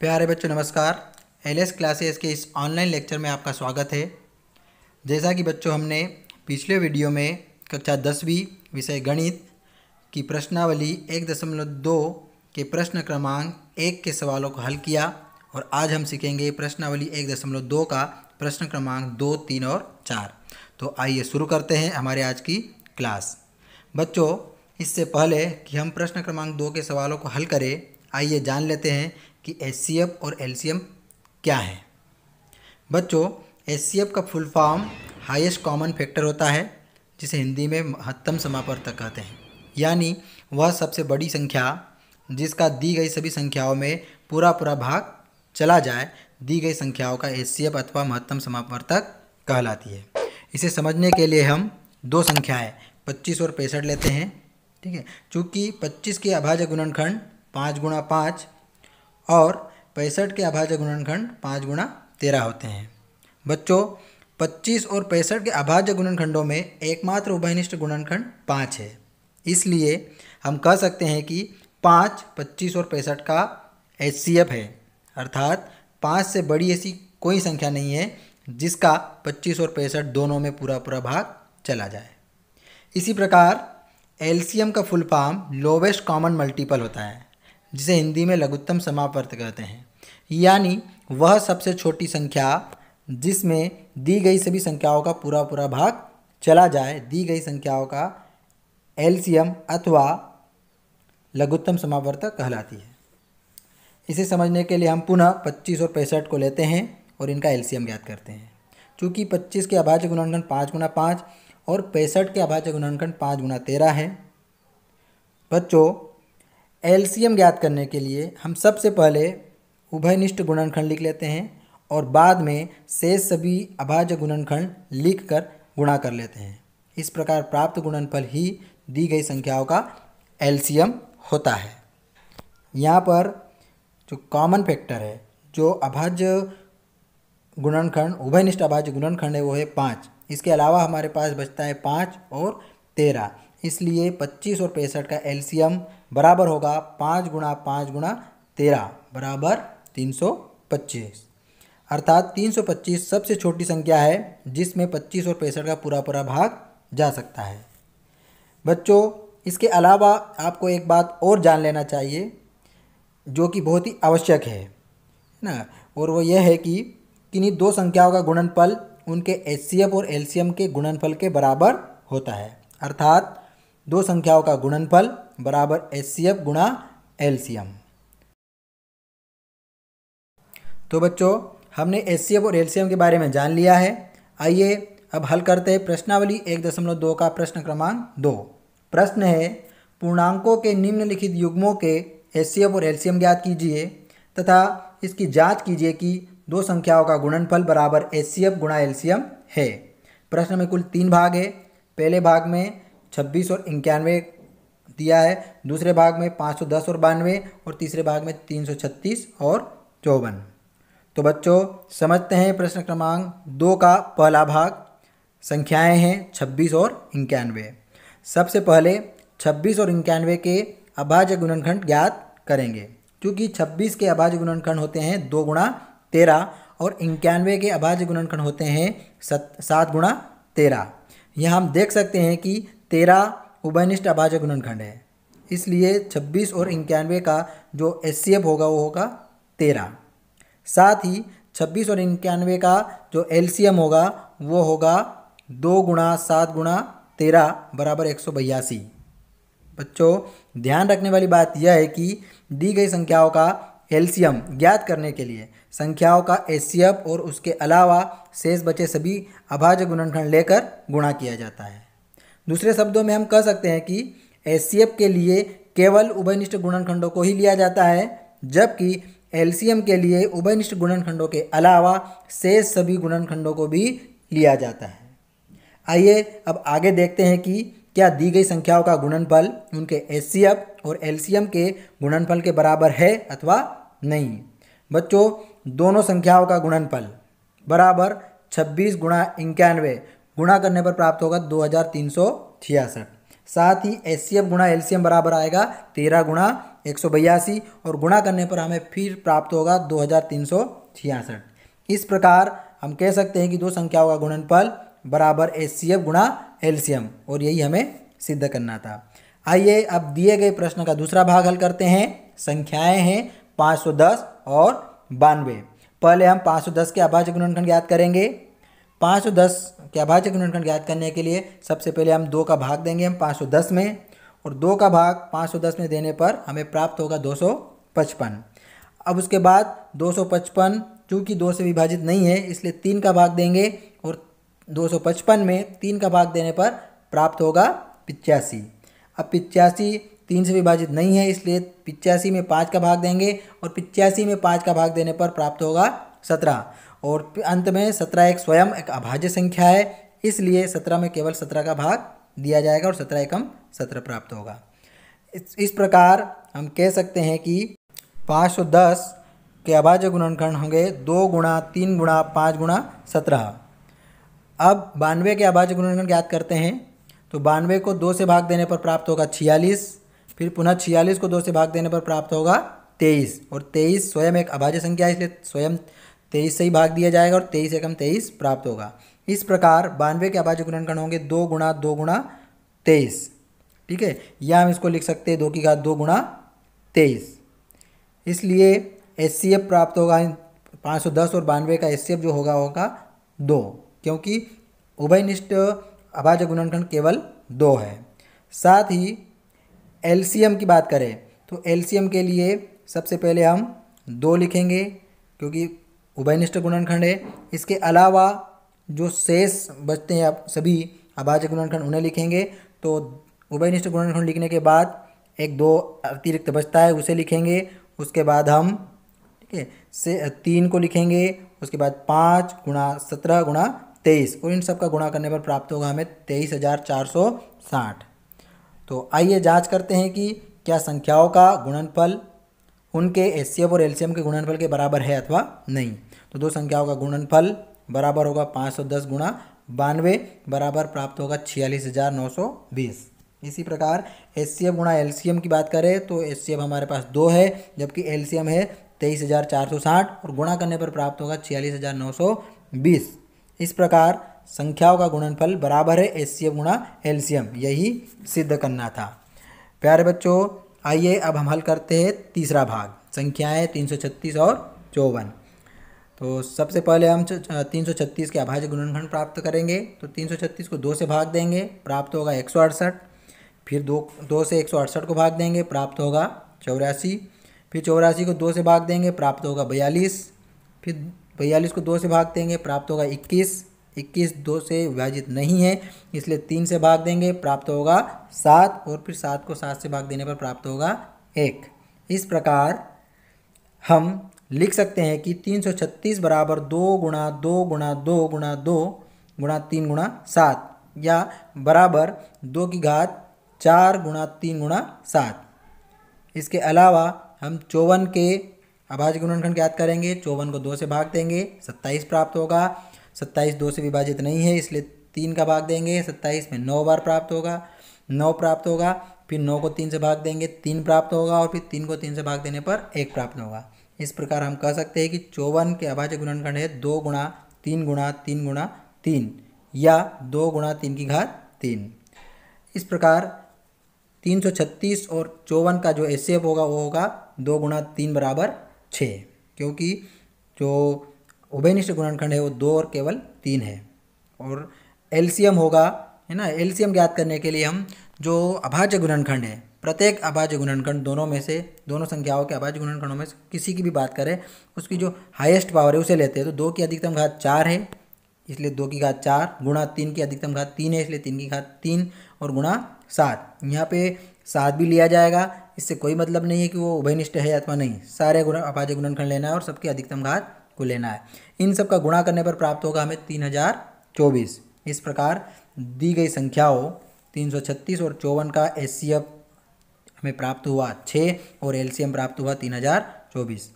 प्यारे बच्चों नमस्कार। एलएस क्लासेस के इस ऑनलाइन लेक्चर में आपका स्वागत है। जैसा कि बच्चों हमने पिछले वीडियो में कक्षा 10वीं विषय गणित की प्रश्नावली 1.2 के प्रश्न क्रमांक 1 के सवालों को हल किया और आज हम सीखेंगे प्रश्नावली 1.2 का प्रश्न क्रमांक 2, 3 और 4। तो आइए शुरू करते हैं हमारे आज की क्लास। बच्चों इससे पहले कि हम प्रश्न क्रमांक 2 के सवालों को हल करें, आइए जान लेते हैं कि एचसीएफ और एलसीएम क्या है। बच्चों एचसीएफ का full form highest common factor होता है, जिसे हिंदी में महत्तम समापवर्तक कहते हैं। यानी वह सबसे बड़ी संख्या जिसका दी गई सभी संख्याओं में पूरा भाग चला जाए, दी गई संख्याओं का एचसीएफ अथवा महत्तम समापवर्तक कहलाती है। इसे समझने के लिए हम दो संख्याएं 25 और 65 लेते हैं। ठीक है, चूँकि 25 के अभाज्य गुणनखंड 5 गुणा 5 और 65 के अभाज्य गुणनखंड 5 गुणा 13 होते हैं। बच्चों 25 और 65 के अभाज्य गुणनखंडों में एकमात्र उभयनिष्ठ गुणनखंड 5 है। इसलिए हम कह सकते हैं कि 5, 25 और 65 का एचसीएफ है, अर्थात 5 से बड़ी ऐसी कोई संख्या नहीं है जिसका 25 और 65 दोनों में पूरा भाग चला जाए। इसी प्रकार एलसीएम का full form lowest common multiple होता है, जिसे हिंदी में लघुत्तम समापवर्तक कहते हैं। यानी वह सबसे छोटी संख्या जिसमें दी गई सभी संख्याओं का पूरा भाग चला जाए, दी गई संख्याओं का एलसीएम अथवा लघुत्तम समापवर्तक कहलाती है। इसे समझने के लिए हम पुनः 25 और 65 को लेते हैं और इनका एलसीएम ज्ञात करते हैं। चूँकि 25 के अभाज्य गुणनखंड 5 गुणा 5 और 65 के अभाज्य गुणनखंड 5 गुणा 13 है। बच्चों एलसीएम ज्ञात करने के लिए हम सबसे पहले उभयनिष्ठ गुणनखंड लिख लेते हैं और बाद में शेष सभी अभाज्य गुणनखंड लिखकर गुणा कर लेते हैं। इस प्रकार प्राप्त गुणनफल ही दी गई संख्याओं का एलसीएम होता है। यहाँ पर जो कॉमन फैक्टर है, जो अभाज्य गुणनखंड उभयनिष्ठ अभाज्य गुणनखंड है वो है 5। इसके अलावा हमारे पास बचता है 5 और 13। इसलिए 25 और 65 का एलसीएम बराबर होगा 5 गुणा 5 गुणा 13 बराबर 325। अर्थात 325 सबसे छोटी संख्या है जिसमें 25 और 65 का पूरा भाग जा सकता है। बच्चों इसके अलावा आपको एक बात और जान लेना चाहिए जो कि बहुत ही आवश्यक है ना, और वो यह है कि किन्हीं दो संख्याओं का गुणनफल उनके एचसीएफ और एलसीएम के गुणनफल के बराबर होता है। अर्थात दो संख्याओं का गुणनफल बराबर एचसीएफ गुणा एलसीएम। तो बच्चों हमने एचसीएफ और एलसीएम के बारे में जान लिया है। आइए अब हल करते हैं प्रश्नावली 1.2 का प्रश्न क्रमांक 2। प्रश्न है पूर्णांकों के निम्नलिखित युग्मों के एचसीएफ और एलसीएम ज्ञात कीजिए तथा इसकी जांच कीजिए कि दो संख्याओं का गुणनफल बराबर एचसीएफ गुणा एलसीएम है। प्रश्न में कुल 3 भाग है। पहले भाग में 26 और 91 दिया है, दूसरे भाग में 510 और 92 और तीसरे भाग में 336 और 54। तो बच्चों समझते हैं प्रश्न क्रमांक 2 का पहला भाग। संख्याएं हैं 26 और 91। सबसे पहले 26 और 91 के अभाज्य गुणनखंड ज्ञात करेंगे। क्योंकि 26 के अभाज्य गुणनखंड होते हैं 2 गुणा 13 और 91 के अभाज्य गुणनखंड होते हैं 7 गुणा 13। यहाँ हम देख सकते हैं कि 13 उभयनिष्ठ अभाज्य गुणनखंड है, इसलिए 26 और 91 का जो एचसीएफ होगा वो होगा 13। साथ ही 26 और 91 का जो एलसीएम होगा वो होगा 2 गुणा 7 गुणा 13 बराबर 182। बच्चों ध्यान रखने वाली बात यह है कि दी गई संख्याओं का एलसीएम ज्ञात करने के लिए संख्याओं का एचसीएफ और उसके अलावा शेष बचे सभी अभाज्य गुणनखंड लेकर गुणा किया जाता है। दूसरे शब्दों में हम कह सकते हैं कि एचसीएफ के लिए केवल उभयनिष्ठ गुणनखंडों को ही लिया जाता है, जबकि एलसीएम के लिए उभयनिष्ठ गुणनखंडों के अलावा शेष सभी गुणनखंडों को भी लिया जाता है। आइए अब आगे देखते हैं कि क्या दी गई संख्याओं का गुणनफल उनके एचसीएफ और एलसीएम के गुणनफल के बराबर है अथवा नहीं। बच्चों दोनों संख्याओं का गुणनफल बराबर 26 गुणा 91 गुणा करने पर प्राप्त होगा 2366। साथ ही एचसीएफ गुणा एलसीएम बराबर आएगा 13 गुणा 182 और गुणा करने पर हमें फिर प्राप्त होगा 2366। इस प्रकार हम कह सकते हैं कि दो संख्याओं का गुणनफल बराबर HCF गुणा LCM, और यही हमें सिद्ध करना था। आइए अब दिए गए प्रश्न का दूसरा भाग हल करते हैं। संख्याएं हैं 510 और 92। पहले हम 510 के अभाज्य गुणनखंड ज्ञात करेंगे। 510 के अभाज्य गुणनखंड ज्ञात करने के लिए सबसे पहले हम 2 का भाग देंगे हम 510 में, और 2 का भाग 510 में देने पर हमें प्राप्त होगा 255। अब उसके बाद 255 चूँकि 2 से विभाजित नहीं है इसलिए 3 का भाग देंगे, और 255 में 3 का भाग देने पर प्राप्त होगा 85। अब 85 3 से विभाजित नहीं है इसलिए 85 में 5 का भाग देंगे, और 85 में 5 का भाग देने पर प्राप्त होगा 17। और अंत में 17 एक स्वयं एक अभाज्य संख्या है, इसलिए 17 में केवल 17 का भाग दिया जाएगा और 17 एकम 17 प्राप्त होगा। इस प्रकार हम कह सकते हैं कि 510 के अभाज्य गुणनखंड होंगे 2 गुणा 3 गुणा 5 गुणा 17। अब 92 के अभाज्य गुणनखंड ज्ञात करते हैं। तो 92 को 2 से भाग देने पर प्राप्त होगा 46, फिर पुनः 46 को 2 से भाग देने पर प्राप्त होगा 23, और 23 स्वयं एक अभाज्य संख्या है इसलिए स्वयं 23 से ही भाग दिया जाएगा और 23 एकम 23 प्राप्त होगा। इस प्रकार 92 के अभाज्य गुणनखंड होंगे 2 गुणा 2 गुणा 23। ठीक है, या हम इसको लिख सकते हैं 2 की घात 2 गुणा 23। इसलिए HCF प्राप्त होगा 510 और 92 का HCF जो होगा 2, क्योंकि उभयनिष्ठ अभाज्य गुणनखंड केवल 2 है। साथ ही LCM की बात करें तो LCM के लिए सबसे पहले हम 2 लिखेंगे क्योंकि उभयनिष्ठ गुणनखंड है। इसके अलावा जो शेष बचते हैं आप सभी अभाज्य गुणनखंड उन्हें लिखेंगे। तो उभयनिष्ठ गुणनखंड लिखने के बाद 1 2 अतिरिक्त बचता है उसे लिखेंगे। उसके बाद हम ठीक है से 3 को लिखेंगे। उसके बाद 5 गुणा 17 गुणा 23, और इन सब का गुणा करने पर प्राप्त होगा हमें 23,460। तो आइए जांच करते हैं कि क्या संख्याओं का गुणनफल उनके HCF और LCM के गुणनफल के बराबर है अथवा नहीं। तो दो संख्याओं का गुणनफल बराबर होगा 510 गुणा 92 बराबर प्राप्त होगा 46,920। इसी प्रकार HCF गुणा LCM की बात करें तो HCF हमारे पास 2 है जबकि LCM है 23,460, और गुणा करने पर प्राप्त होगा 46,920। इस प्रकार संख्याओं का गुणनफल बराबर है HCF गुणा LCM, यही सिद्ध करना था। प्यारे बच्चों, आइए अब हम हल करते हैं तीसरा भाग, संख्याएं 336 और 54। तो सबसे पहले हम 336 के अभाज्य गुणनखंड प्राप्त करेंगे। तो 336 को 2 से भाग देंगे, प्राप्त होगा 168। फिर 2 से 168 को भाग देंगे, प्राप्त होगा 84। फिर 84 को 2 से भाग देंगे, प्राप्त होगा 42। फिर 42 को 2 से भाग देंगे, प्राप्त होगा 21। 21 2 से विभाजित नहीं है इसलिए 3 से भाग देंगे, प्राप्त होगा 7, और फिर 7 को 7 से भाग देने पर प्राप्त होगा 1। इस प्रकार हम लिख सकते हैं कि 336 बराबर 2 गुणा 2 गुणा 2 गुणा 2 गुणा 3 गुणा 7, या बराबर 2 की घात 4 गुणा 3 गुणा 7। इसके अलावा हम 54 के अभाज्य गुणनखंड ज्ञात करेंगे। 54 को 2 से भाग देंगे, 27 प्राप्त होगा। 27 2 से विभाजित नहीं है इसलिए 3 का भाग देंगे। 27 में 9 बार प्राप्त होगा, 9 प्राप्त होगा। फिर 9 को 3 से भाग देंगे, 3 प्राप्त होगा, और फिर 3 को 3 से भाग देने पर 1 प्राप्त होगा। इस प्रकार हम कह सकते हैं कि 54 के अभाज्य गुणनखंड है 2 गुणा 3 गुणा 3 गुणा 3, या 2 गुणा 3 की घात 3। इस प्रकार 336 और 54 का जो HCF होगा वो होगा 2 गुणा 3 बराबर 6, क्योंकि जो उभयनिष्ठ गुणनखंड है वो 2 और केवल 3 है। और LCM होगा है ना। LCM ज्ञात करने के लिए हम जो अभाज्य गुणनखंड है, प्रत्येक अभाज्य गुणनखंड दोनों संख्याओं के अभाज्य गुणनखंडों में से किसी की भी बात करें, उसकी जो हाईएस्ट पावर है उसे लेते हैं। तो 2 की अधिकतम घात 4 है इसलिए 2 की घात 4, गुणा 3 की अधिकतम घात 3 है इसलिए 3 की घात 3, और गुणा 7। यहाँ पे 7 भी लिया जाएगा, इससे कोई मतलब नहीं है कि वो उभयनिष्ठ है अथवा नहीं। सारे अभाज्य गुणनखंड लेना है और सबकी अधिकतम घात को लेना है। इन सब का गुणा करने पर प्राप्त होगा हमें 3024। इस प्रकार दी गई संख्याओं 336 और 54 का HCF हमें प्राप्त हुआ 6 और LCM प्राप्त हुआ 3024।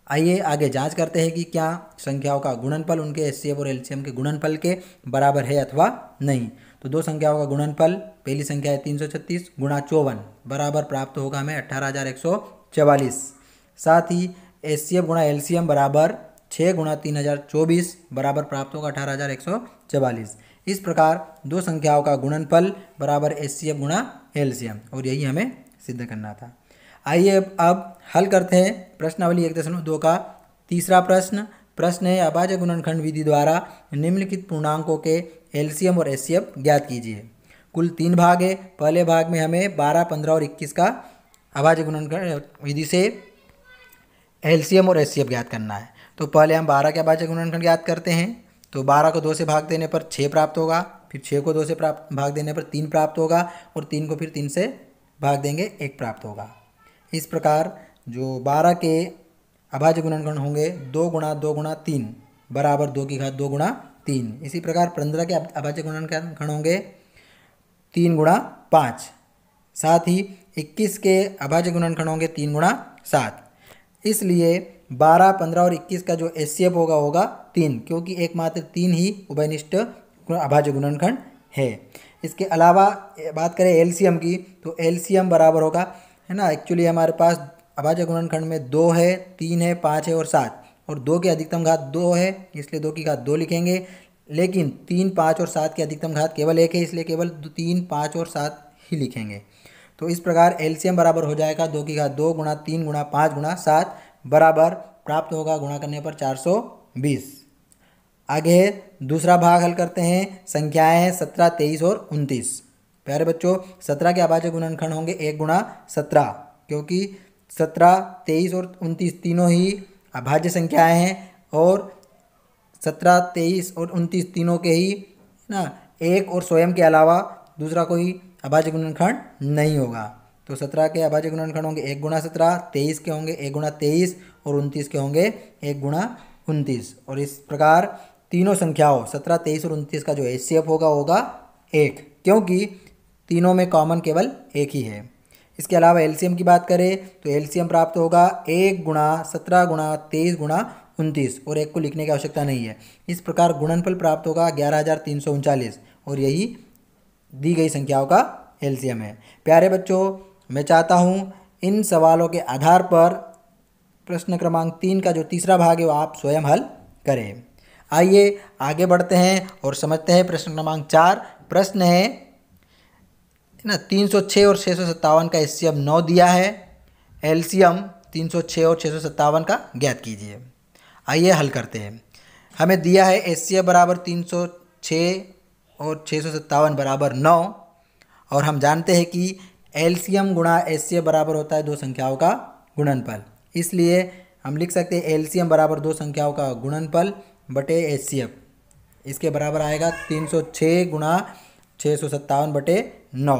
आइए आगे जांच करते हैं कि क्या संख्याओं का गुणनफल उनके एचसीएफ और एलसीएम के गुणनफल के बराबर है अथवा नहीं। तो दो संख्याओं का गुणनफल, पहली संख्या है 336 गुणा 54 बराबर प्राप्त होगा हमें 18,144। साथ ही एचसीएफ गुणा एलसीएम बराबर 6 गुणा 3024 बराबर प्राप्त होगा 18,144। इस प्रकार दो संख्याओं का गुणनफल बराबर एचसीएफ गुणा एलसीएम, और यही हमें सिद्ध करना था। आइए अब हल करते हैं प्रश्नावली 1.2 का तीसरा प्रश्न। प्रश्न है अभाज्य गुणनखंड विधि द्वारा निम्नलिखित पूर्णांकों के एलसीएम और एचसीएफ ज्ञात कीजिए। कुल 3 भाग है। पहले भाग में हमें 12, 15 और 21 का अभाज्य गुणनखंड विधि से एलसीएम और एचसीएफ ज्ञात करना है। तो पहले हम 12 के अभाज्य गुणनखंड ज्ञात करते हैं। तो 12 को 2 से भाग देने पर 6 प्राप्त होगा, फिर 6 को 2 से भाग देने पर 3 प्राप्त होगा, और 3 को फिर 3 से भाग देंगे 1 प्राप्त होगा। इस प्रकार जो 12 के अभाज्य गुणनखंड होंगे 2 गुणा 2 गुणा 3 बराबर 2 की घात 2 गुणा 3। इसी प्रकार 15 के अभाज्य गुणनखंड होंगे 3 गुणा 5। साथ ही 21 के अभाज्य गुणनखंड होंगे 3 गुणा 7। इसलिए 12, 15 और 21 का जो एचसीएफ होगा 3, क्योंकि एकमात्र 3 ही उभयनिष्ठ अभाज्य गुणनखंड है। इसके अलावा बात करें एलसीएम की, तो एलसीएम बराबर होगा, है ना, एक्चुअली हमारे पास अभाज्य गुणनखंड में 2 है, 3 है, 5 है और 7, और 2 की अधिकतम घात 2 है, इसलिए 2 की घात 2 लिखेंगे। लेकिन 3, 5 और 7 की अधिकतम घात केवल 1 है, इसलिए केवल 3, 5 और 7 ही लिखेंगे। तो इस प्रकार एलसीएम बराबर हो जाएगा 2 की घात 2 गुणा 3 गुणा 5 गुणा 7 बराबर प्राप्त होगा गुणा करने पर 420। आगे दूसरा भाग हल करते हैं। संख्याएं हैं 17, 23 और 29। प्यारे बच्चों, 17 के अभाज्य गुणनखंड होंगे 1 गुणा 17, क्योंकि 17, 23 और 29 तीनों ही अभाज्य संख्याएं हैं, और 17, 23 और 29 तीनों के ही ना 1 और स्वयं के अलावा दूसरा कोई अभाज्य गुणनखंड नहीं होगा। तो 17 के अभाज्य गुणनखंड होंगे 1 गुणा 17, 23 के होंगे 1 गुणा 23 और 29 के होंगे 1 गुणा 29। और इस प्रकार तीनों संख्याओं 17, 23 और 29 का जो एचसीएफ होगा 1, क्योंकि तीनों में कॉमन केवल 1 ही है। इसके अलावा एलसीएम की बात करें तो एलसीएम प्राप्त होगा 1 गुणा 17 गुणा 23 गुणा 29, और 1 को लिखने की आवश्यकता नहीं है। इस प्रकार गुणनफल प्राप्त होगा 11,339, और यही दी गई संख्याओं का एलसीएम है। प्यारे बच्चों, मैं चाहता हूँ इन सवालों के आधार पर प्रश्न क्रमांक 3 का जो तीसरा भाग है वो आप स्वयं हल करें। आइए आगे बढ़ते हैं और समझते हैं प्रश्न क्रमांक 4। प्रश्न है ना 306 और 657 का एचसीएफ 9 दिया है। एलसीएम 306 और 657 का ज्ञात कीजिए। आइए हल करते हैं। हमें दिया है एचसीएफ बराबर 306 और 657 बराबर 9, और हम जानते हैं कि एलसीएम गुणा एचसीएफ बराबर होता है दो संख्याओं का गुणनफल। इसलिए हम लिख सकते हैं एलसीएम बराबर दो संख्याओं का गुणनफल बटे एचसीएफ। इसके बराबर आएगा 306 गुणा 657 बटे 9।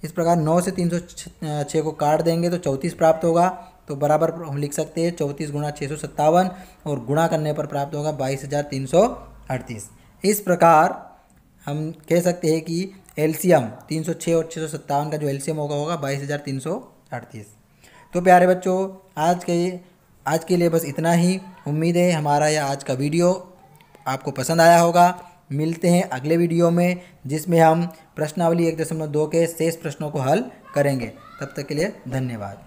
इस प्रकार 9 से 306 को काट देंगे तो 34 प्राप्त होगा। तो बराबर हम लिख सकते हैं 34 गुणा 657, और गुणा करने पर प्राप्त होगा 22,338। इस प्रकार हम कह सकते हैं कि एलसीएम 306 और 657 का जो एलसीएम होगा 22,338। तो प्यारे बच्चों, आज के लिए बस इतना ही। उम्मीद है हमारा यह आज का वीडियो आपको पसंद आया होगा। मिलते हैं अगले वीडियो में, जिसमें हम प्रश्नावली 1.2 के शेष प्रश्नों को हल करेंगे। तब तक के लिए धन्यवाद।